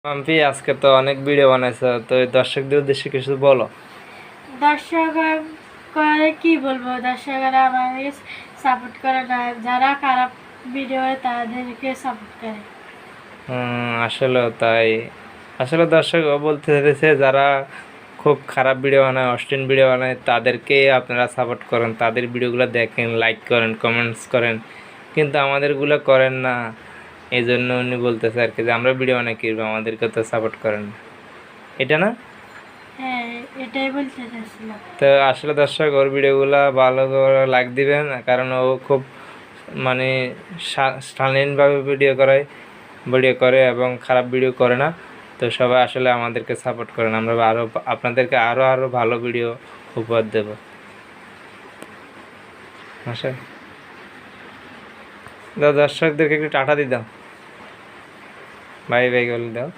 মাম্পি আজকে তো অনেক ভিডিও বানাইছো, তো এই দর্শকদের উদ্দেশ্যে কিছু বলো। দর্শক করে কি বলবো, দর্শকরা আমাদেরকে সাপোর্ট করে না, যারা খারাপ ভিডিও হয় তাদেরকে সাপোর্ট করে। আসলে তাই। আসলে দর্শক বলতে চাইছে যারা খুব খারাপ ভিডিও বানায়, অশ্লীল ভিডিও বানায়, তাদেরকে আপনারা সাপোর্ট করেন, তাদের ভিডিওগুলো দেখেন, লাইক করেন, কমেন্টস করেন, কিন্তু আমাদেরগুলো করেন না। এই জন্য উনি বলতেছে আর কি যে আমরা ভিডিও বানাই কি আমাদেরকে তো সাপোর্ট করেন না, এটা না। হ্যাঁ, এটাই বলতে চাইছিলাম। তো আসলে দর্শক ওর ভিডিওগুলো ভালো করে লাইক দিবেন, কারণ ও খুব মানে শালীনভাবে ভিডিও করে এবং খারাপ ভিডিও করে না। তো সবাই আসলে আমাদেরকে সাপোর্ট করেন, আমরা আরও আপনাদেরকে আরও আরও ভালো ভিডিও উপহার দেব। আসলে দর্শকদেরকে একটু টাটা দিয়ে দাও, বাই বাই বলে দাও।